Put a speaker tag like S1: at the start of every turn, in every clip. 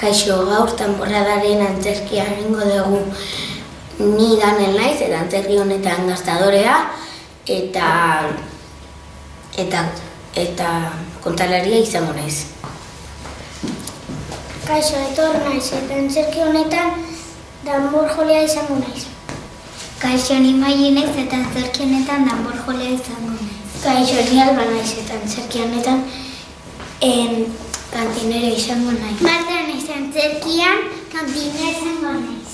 S1: Kaixo, gaur Danborradaren antzerkia egingo dugu. Ni Danel naiz eta antzerki honetan gaztadorea eta kontalaria izango naiz.
S2: Kaixo, Etor naiz eta antzerki honetan danborjolea izango naiz.
S3: Kaixo, ni Maili naiz eta antzerki honetan danborjolea izango naiz.
S2: Kaixo, ni Alba naiz eta antzerki honetan kantinera izango naiz.
S3: Marta naiz antzerkian kantinera izango naiz.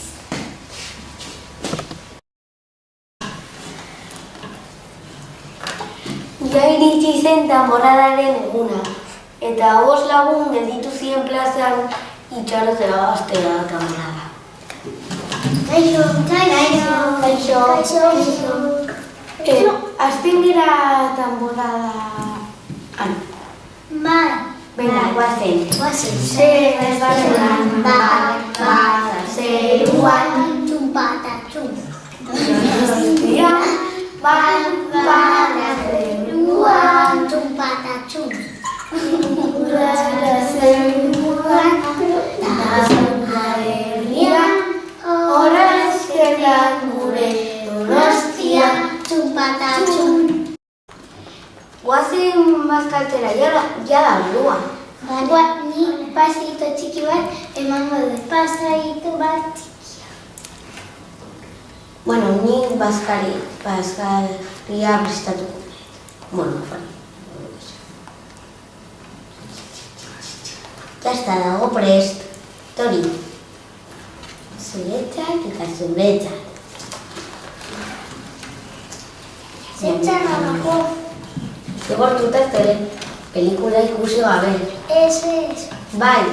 S1: Ja iritsi zen Danborradaren eguna, eta 5 lagun gelditu ziren plazan itxarotera gaztera Danborrada.
S2: Kaixo,
S3: Kaixo.
S1: Hasten dira Danborradan.
S3: Bai.
S1: Venga, guazen.
S3: Zer bazean bat zeruan txumpata txum. Bat zeruan txumpata txum. Zeruan herrian horazketan gure Donostia txumpata txum.
S1: Guazen bazkaltzera, ja da ordua.
S3: Ni pasito txiki bat emango dut. Pasaitu bat txikia.
S1: Bueno, ni bazkaria prestatuko. Bueno, ya está, dago prest. Tori. Zuretzat eta zuretzat.
S3: Zetxarrako.
S1: Zigortuta pelikula ikusi gabe.
S3: Ez.
S1: Bai.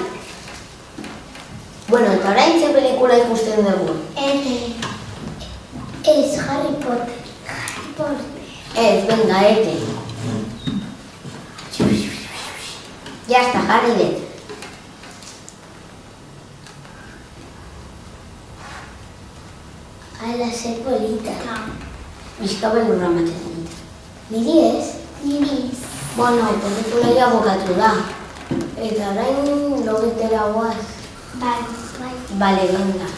S1: Bueno, eta orain ze pelikula ikusten dugu?
S3: Ez, Harry Potter.
S1: Ez, venga, ete. Ya está, jarri dut.
S3: Ala, ze polita.
S1: Bizkaben lurra maten dut.
S3: Niri ez? Niri.
S1: Bueno, pelikula ja bukatu da. Eta orain logetera guaz.
S3: Bai.
S1: Bale, venga.